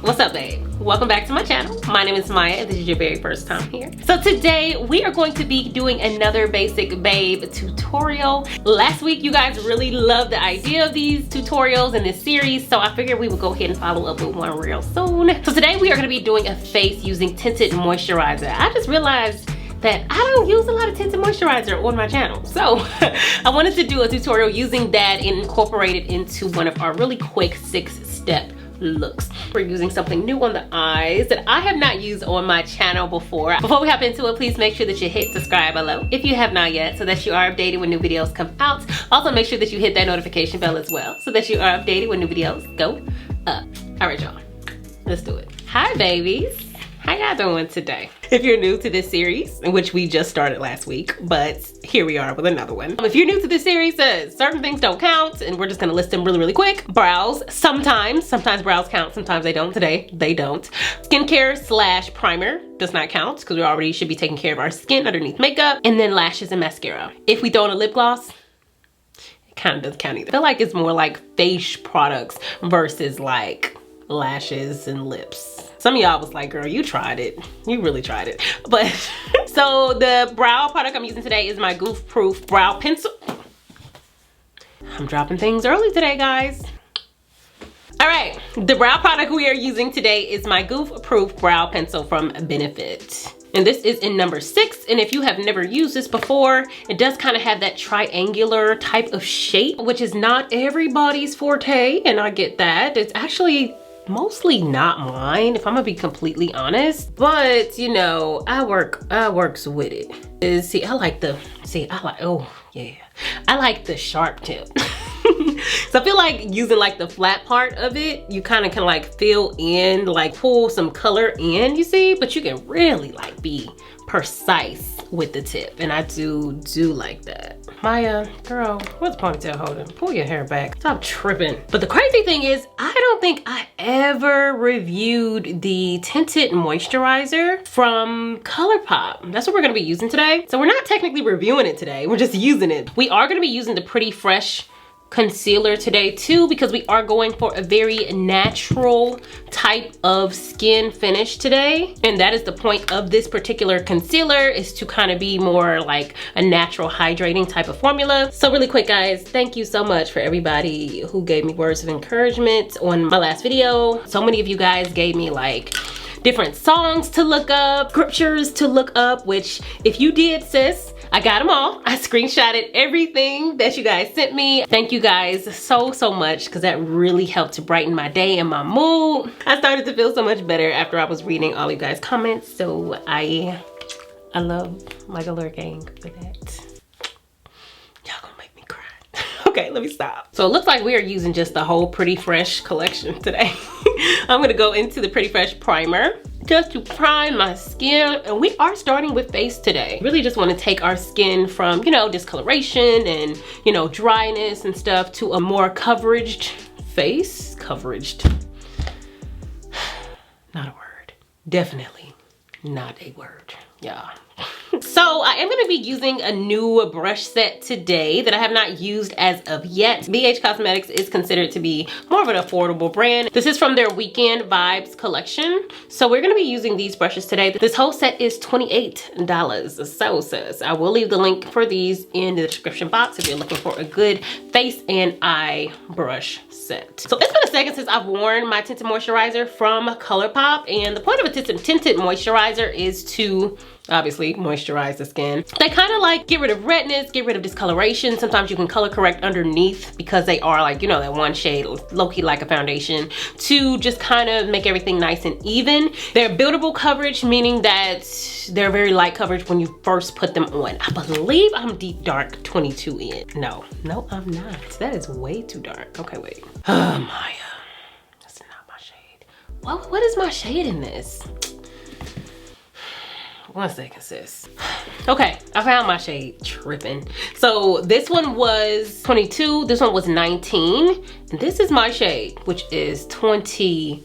What's up, babe? Welcome back to my channel. My name is Maya and this is your very first time here. So today we are going to be doing another basic babe tutorial. Last week you guys really loved the idea of these tutorials in this series, so I figured we would go ahead and follow up with one real soon. So today we are going to be doing a face using Tinted Moisturizer. I just realized that I don't use a lot of tinted moisturizer on my channel. So I wanted to do a tutorial using that and incorporate it into one of our really quick 6-step looks. We're using something new on the eyes that I have not used on my channel before. Before we hop into it, please make sure that you hit subscribe below if you have not yet, so that you are updated when new videos come out. Also make sure that you hit that notification bell as well, so that you are updated when new videos go up. All right, y'all, let's do it. Hi, babies. How y'all doing today? If you're new to this series, which we just started last week, but here we are with another one. If you're new to this series, certain things don't count, and we're just gonna list them really, really quick. Brows, sometimes brows count, sometimes they don't. Today, they don't. Skincare / primer does not count, because we already should be taking care of our skin underneath makeup. And then lashes and mascara. If we throw in a lip gloss, it kind of doesn't count either. I feel like it's more like face products versus like lashes and lips. Some of y'all was like, girl, you tried it. You really tried it. But so the brow product I'm using today is my Goof Proof Brow Pencil. I'm dropping things early today, guys. All right, the brow product we are using today is my Goof Proof Brow Pencil from Benefit. And this is in number 6. And if you have never used this before, it does kind of have that triangular type of shape, which is not everybody's forte. And I get that. It's actually mostly not mine, if I'm gonna be completely honest, but you know, I works with it. I like the sharp tip. So I feel like using like the flat part of it, you kind of can like fill in, like pull some color in, you see, but you can really like be precise with the tip, and I do like that. Maya, girl, what's the ponytail holding? Pull your hair back. Stop tripping. But the crazy thing is, I don't think I ever reviewed the Tinted Moisturizer from Colourpop. That's what we're gonna be using today. So we're not technically reviewing it today, we're just using it. We are gonna be using the Pretty Fresh concealer today too, because we are going for a very natural type of skin finish today, and that is the point of this particular concealer, is to kind of be more like a natural hydrating type of formula. So really quick, guys, thank you so much for everybody who gave me words of encouragement on my last video. So many of you guys gave me like different songs to look up, scriptures to look up, which if you did, sis, I got them all. I screenshotted everything that you guys sent me. Thank you guys so much, because that really helped to brighten my day and my mood. I started to feel so much better after I was reading all you guys' comments. So I love my GaloreGang for that. Y'all gonna make me cry. Okay, let me stop. So it looks like we are using just the whole Pretty Fresh collection today. I'm gonna go into the Pretty Fresh primer just to prime my skin, and we are starting with face today. Really just want to take our skin from, you know, discoloration and, you know, dryness and stuff to a more coveraged face. Coveraged, not a word. Definitely not a word, yeah. So I am going to be using a new brush set today that I have not used as of yet. BH Cosmetics is considered to be more of an affordable brand. This is from their Weekend Vibes collection. So we're going to be using these brushes today. This whole set is $28. So sis, I will leave the link for these in the description box if you're looking for a good face and eye brush set. So it's been a second since I've worn my tinted moisturizer from Colourpop, and the point of a tinted moisturizer is to obviously moisturize the skin. They kind of like get rid of redness, get rid of discoloration. Sometimes you can color correct underneath because they are like, you know, that one shade low-key like a foundation, to just kind of make everything nice and even. They're buildable coverage, meaning that they're very light coverage when you first put them on. I believe I'm deep dark 22 in. No, I'm not. That is way too dark. Okay, wait. Oh, Maya, that's not my shade. What is my shade in this? 1 second, sis. Okay, I found my shade. Tripping. So this one was 22, this one was 19, and this is my shade, which is 21.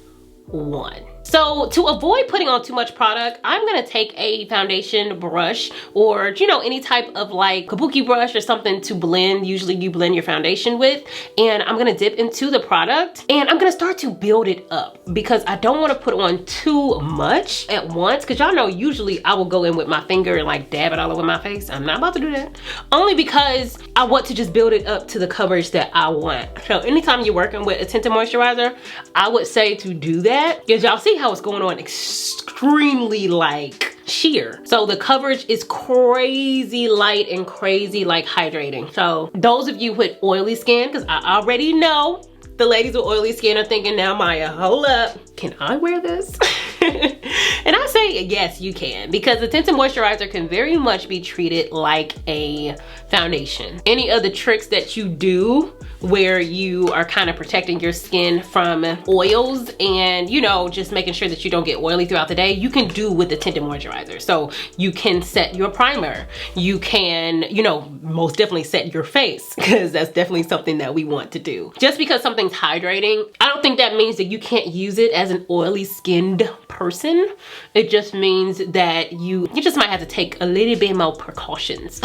So to avoid putting on too much product, I'm gonna take a foundation brush or, you know, any type of like kabuki brush or something to blend. Usually you blend your foundation with, and I'm gonna dip into the product and I'm gonna start to build it up because I don't wanna put on too much at once, because y'all know usually I will go in with my finger and like dab it all over my face. I'm not about to do that. Only because I want to just build it up to the coverage that I want. So anytime you're working with a tinted moisturizer, I would say to do that, because y'all see how it's going on extremely like sheer. So the coverage is crazy light and crazy like hydrating. So those of you with oily skin, because I already know the ladies with oily skin are thinking now, Maya, hold up, can I wear this? And I say yes, you can, because the tinted moisturizer can very much be treated like a foundation. Any of the tricks that you do where you are kind of protecting your skin from oils and, you know, just making sure that you don't get oily throughout the day, you can do with the tinted moisturizer. So you can set your primer, you can, you know, most definitely set your face, because that's definitely something that we want to do. Just because something's hydrating, I don't think that means that you can't use it as an oily skinned person. It just means that you just might have to take a little bit more precautions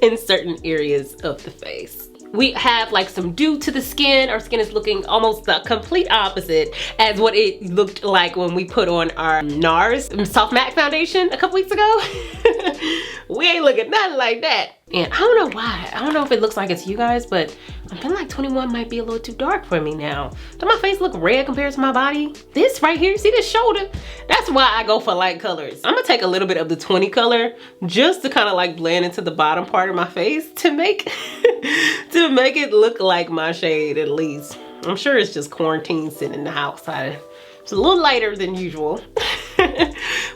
in certain areas of the face. We have like some dew to the skin. Our skin is looking almost the complete opposite as what it looked like when we put on our NARS Soft Matte Foundation a couple weeks ago. We ain't looking nothing like that. And I don't know why. I don't know if it looks like it's you guys, but I feel like 21 might be a little too dark for me now. Does my face look red compared to my body? This right here, see this shoulder? That's why I go for light colors. I'm gonna take a little bit of the 20 color just to kind of like blend into the bottom part of my face to make it look like my shade at least. I'm sure it's just quarantine sitting in the house. It's a little lighter than usual.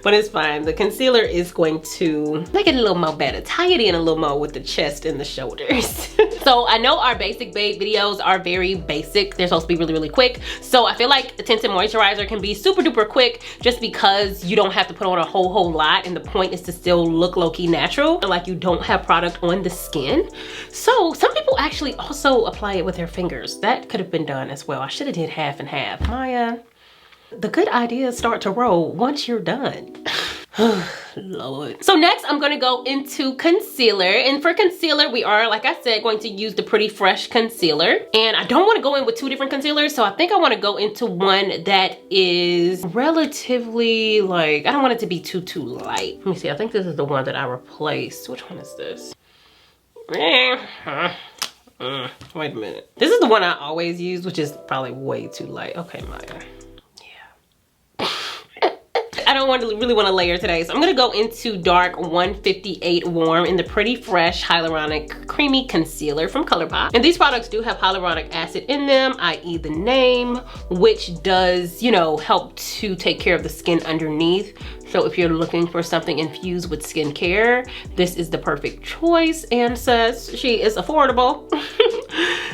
But it's fine. The concealer is going to make it a little more better. Tie it in a little more with the chest and the shoulders. So I know our basic babe videos are very basic. They're supposed to be really, really quick. So I feel like the tinted moisturizer can be super duper quick just because you don't have to put on a whole lot, and the point is to still look low-key natural, like you don't have product on the skin. So some people actually also apply it with their fingers. That could have been done as well. I should have did half and half. Maya, the good ideas start to roll once you're done. Lord. So next I'm gonna go into concealer, and for concealer we are, like I said, going to use the Pretty Fresh concealer, and I don't want to go in with two different concealers, so I think I want to go into one that is relatively like, I don't want it to be too light. Let me see, I think this is the one that I replaced. Which one is this? Wait a minute. This is the one I always use, which is probably way too light. Okay, Maya. I don't really want to layer today, so I'm gonna go into dark 158 warm in the Pretty Fresh Hyaluronic Creamy Concealer from Colourpop. And these products do have hyaluronic acid in them, i.e. the name, which does, you know, help to take care of the skin underneath. So if you're looking for something infused with skincare, this is the perfect choice, and says she is affordable.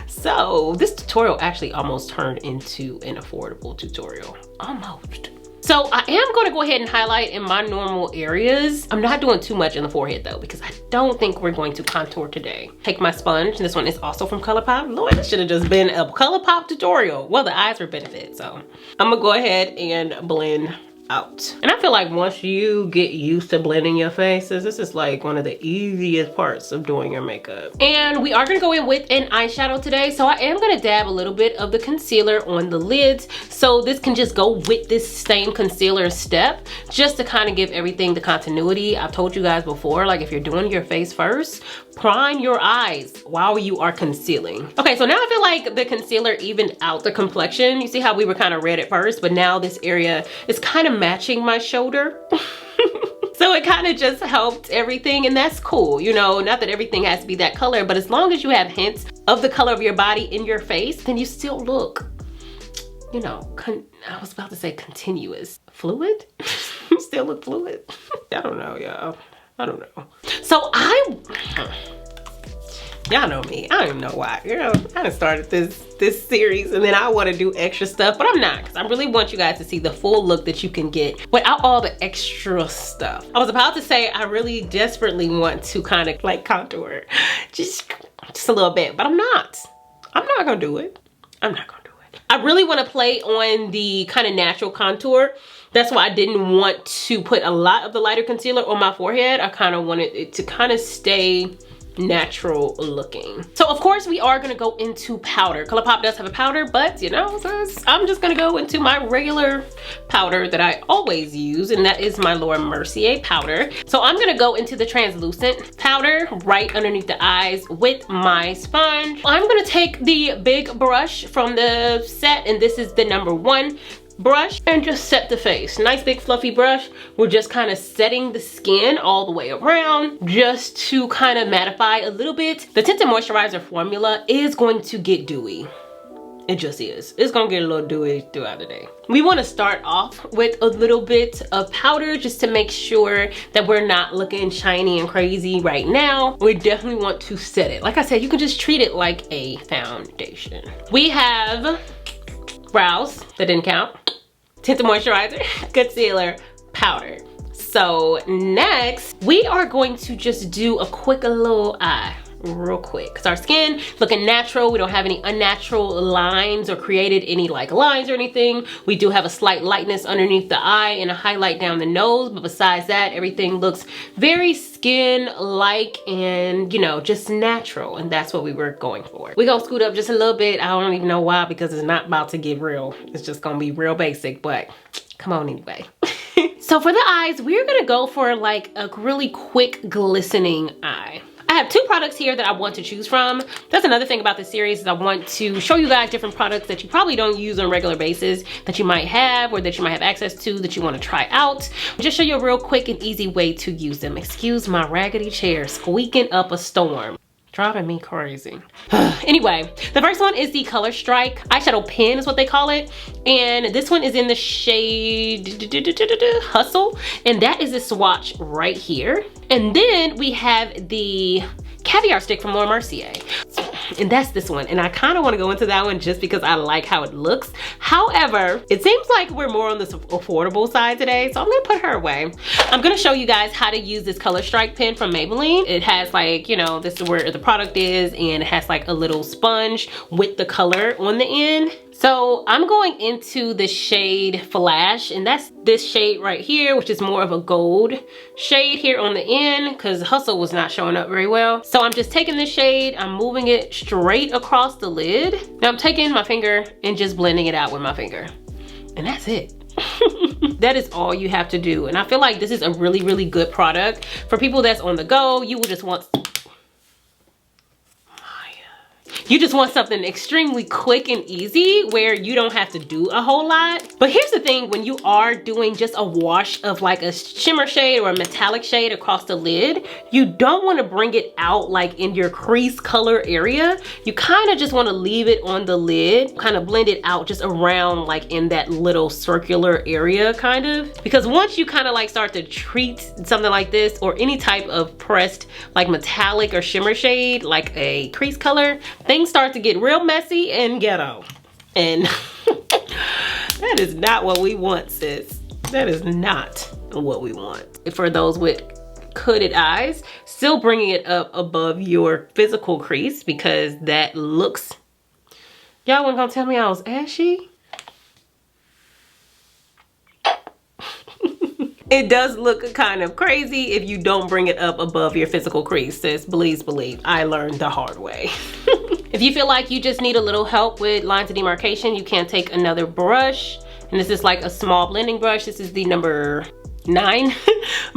So this tutorial actually almost turned into an affordable tutorial, almost. So I am going to go ahead and highlight in my normal areas. I'm not doing too much in the forehead though, because I don't think we're going to contour today. Take my sponge. This one is also from Colourpop. Lord, this should have just been a Colourpop tutorial. Well, the eyes were benefit, so I'm gonna go ahead and blend out. And I feel like once you get used to blending your faces, this is like one of the easiest parts of doing your makeup. And we are gonna go in with an eyeshadow today, so I am gonna dab a little bit of the concealer on the lids, so this can just go with this same concealer step, just to kind of give everything the continuity. I've told you guys before, like if you're doing your face first, prime your eyes while you are concealing. Okay, so now I feel like the concealer evened out the complexion. You see how we were kind of red at first, but now this area is kind of matching my shoulder. So it kind of just helped everything, and that's cool. You know, not that everything has to be that color, but as long as you have hints of the color of your body in your face, then you still look, you know, I was about to say continuous. Fluid? Still look fluid? I don't know, y'all. I don't know. So y'all know me. I don't even know why. You know, I done started this series and then I want to do extra stuff, but I'm not, because I really want you guys to see the full look that you can get without all the extra stuff. I was about to say I really desperately want to kind of like contour just a little bit, but I'm not gonna do it. I'm not gonna do it. I really want to play on the kind of natural contour. That's why I didn't want to put a lot of the lighter concealer on my forehead. I kind of wanted it to kind of stay natural looking. So of course we are going to go into powder. Colourpop does have a powder, but you know, I'm just going to go into my regular powder that I always use, and that is my Mercier powder. So I'm going to go into the translucent powder right underneath the eyes with my sponge. I'm going to take the big brush from the set, and this is the number 1 brush, and just set the face. Nice big fluffy brush. We're just kind of setting the skin all the way around just to kind of mattify a little bit. The Tinted Moisturizer formula is going to get dewy. It just is. It's gonna get a little dewy throughout the day. We want to start off with a little bit of powder just to make sure that we're not looking shiny and crazy right now. We definitely want to set it. Like I said, you can just treat it like a foundation. We have brows, that didn't count, Tinted Moisturizer, concealer, powder. So next, we are going to just do a quick little eye, real quick, because our skin looking natural. We don't have any unnatural lines or created any like lines or anything. We do have a slight lightness underneath the eye and a highlight down the nose, but besides that, everything looks very skin-like and, you know, just natural, and that's what we were going for. We're gonna scoot up just a little bit. I don't even know why, because it's not about to get real. It's just gonna be real basic, but come on anyway. So for the eyes, we're gonna go for like a really quick glistening eye. I have 2 products here that I want to choose from. That's another thing about this series, is I want to show you guys different products that you probably don't use on a regular basis, that you might have, or that you might have access to, that you want to try out. Just show you a real quick and easy way to use them. Excuse my raggedy chair squeaking up a storm. Driving me crazy. Anyway, the first one is the ColorStrike eyeshadow pen is what they call it. And this one is in the shade Hustle. And that is a swatch right here. And then we have the Caviar stick from Mercier. And that's this one. And I kind of want to go into that one just because I like how it looks. However, it seems like we're more on the affordable side today, so I'm going to put her away. I'm going to show you guys how to use this ColorStrike pen from Maybelline. It has like, you know, this is where the product is, and it has like a little sponge with the color on the end. So I'm going into the shade Flash, and that's this shade right here, which is more of a gold shade here on the end, because Hustle was not showing up very well. So I'm just taking this shade, I'm moving it straight across the lid. Now I'm taking my finger and just blending it out with my finger. And that's it. That is all you have to do. And I feel like this is a really, really good product for people that's on the go. You will just want something extremely quick and easy where you don't have to do a whole lot. But here's the thing, when you are doing just a wash of like a shimmer shade or a metallic shade across the lid, you don't want to bring it out like in your crease color area. You kind of just want to leave it on the lid, kind of blend it out just around like in that little circular area kind of. Because once you kind of like start to treat something like this or any type of pressed like metallic or shimmer shade like a crease color, things start to get real messy and ghetto. And that is not what we want, sis. That is not what we want. For those with hooded eyes, still bringing it up above your physical crease, because that looks... Y'all weren't gonna tell me I was ashy? It does look kind of crazy if you don't bring it up above your physical crease, sis. Please believe, I learned the hard way. If you feel like you just need a little help with lines of demarcation, you can take another brush. And this is like a small blending brush. This is the number 9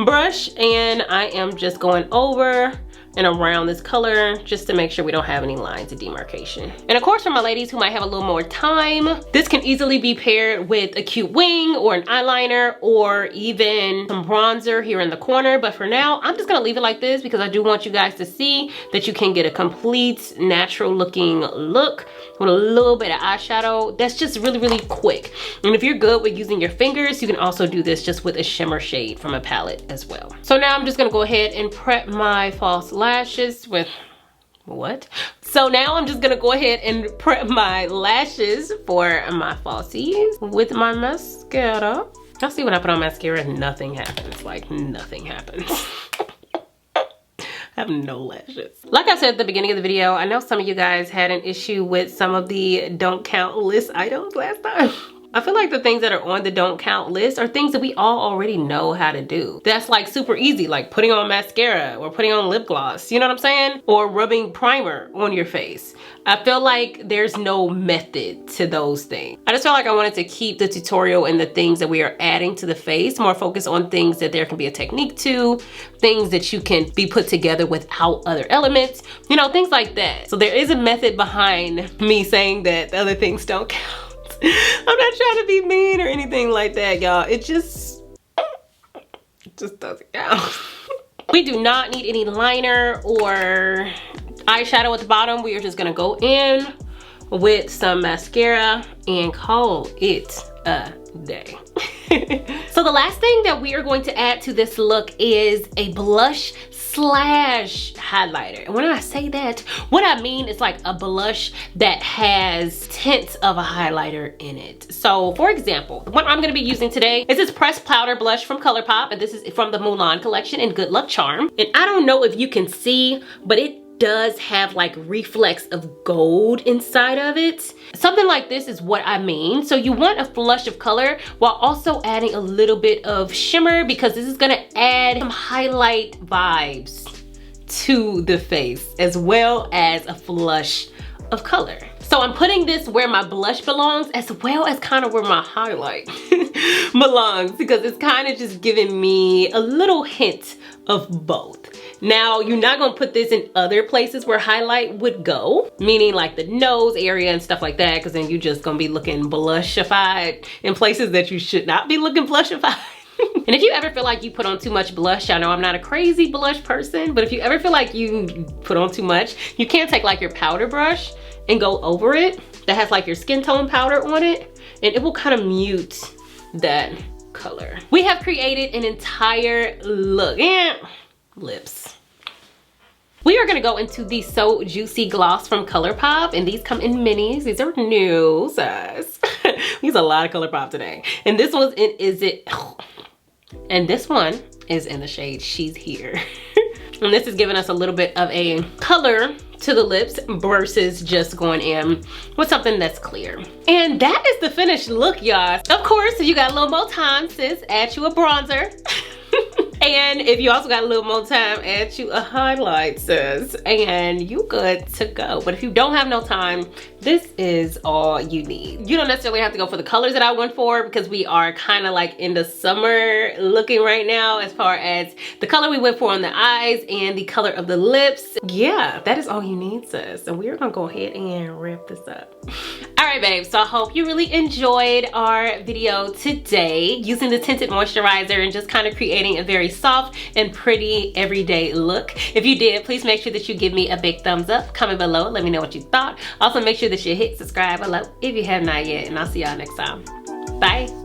brush. And I am just going over and around this color just to make sure we don't have any lines of demarcation. And of course, for my ladies who might have a little more time, this can easily be paired with a cute wing or an eyeliner or even some bronzer here in the corner. But for now, I'm just gonna leave it like this because I do want you guys to see that you can get a complete natural looking look with a little bit of eyeshadow that's just really, really quick. And if you're good with using your fingers, you can also do this just with a shimmer shade from a palette as well. So now I'm just gonna go ahead and prep my false lashes with so now I'm just gonna go ahead and prep my lashes for my falsies with my mascara. Y'all see when I put on mascara, nothing happens. Like nothing happens. have no lashes. Like I said at the beginning of the video, I know some of you guys had an issue with some of the don't count list items last time. I feel like the things that are on the don't count list are things that we all already know how to do. That's like super easy, like putting on mascara or putting on lip gloss, you know what I'm saying? Or rubbing primer on your face. I feel like there's no method to those things. I just feel like I wanted to keep the tutorial and the things that we are adding to the face more focused on things that there can be a technique to, things that you can be put together without other elements, you know, things like that. So there is a method behind me saying that the other things don't count. I'm not trying to be mean or anything like that, y'all. It just doesn't count. We do not need any liner or eyeshadow at the bottom. We are just gonna go in with some mascara and call it a day. So the last thing that we are going to add to this look is a blush slash highlighter. And when I say that, what I mean is like a blush that has tints of a highlighter in it. So for example, the one I'm gonna be using today is this pressed powder blush from Colourpop, and this is from the Mulan collection in Good Luck Charm. And I don't know if you can see, but it does have like reflex of gold inside of it. Something like this is what I mean. So you want a flush of color while also adding a little bit of shimmer, because this is gonna add some highlight vibes to the face as well as a flush of color. So I'm putting this where my blush belongs as well as kind of where my highlight belongs, because it's kind of just giving me a little hint of both. Now, you're not gonna put this in other places where highlight would go, meaning like the nose area and stuff like that, because then you're just gonna be looking blushified in places that you should not be looking blushified. And if you ever feel like you put on too much blush, I know I'm not a crazy blush person, but if you ever feel like you put on too much, you can take like your powder brush and go over it that has like your skin tone powder on it, and it will kind of mute that color. We have created an entire look. Lips. We are gonna go into the So Juicy gloss from Colourpop, and these come in minis. These are new size. We use a lot of Colourpop today. And this one's in and this one is in the shade She's Here. And this is giving us a little bit of a color to the lips versus just going in with something that's clear. And that is the finished look, y'all. Of course, if you got a little more time, sis, add you a bronzer. And if you also got a little more time, add you a highlight, sis, and you good to go. But if you don't have no time, this is all you need. You don't necessarily have to go for the colors that I went for, because we are kind of like in the summer looking right now as far as the color we went for on the eyes and the color of the lips. Yeah, that is all you need, sis. And we're gonna go ahead and wrap this up. All right, babe, so I hope you really enjoyed our video today using the Tinted Moisturizer and just kind of creating a very soft and pretty everyday look. If you did, please make sure that you give me a big thumbs up, comment below, let me know what you thought. Also make sure that you hit subscribe below if you have not yet, and I'll see y'all next time. Bye.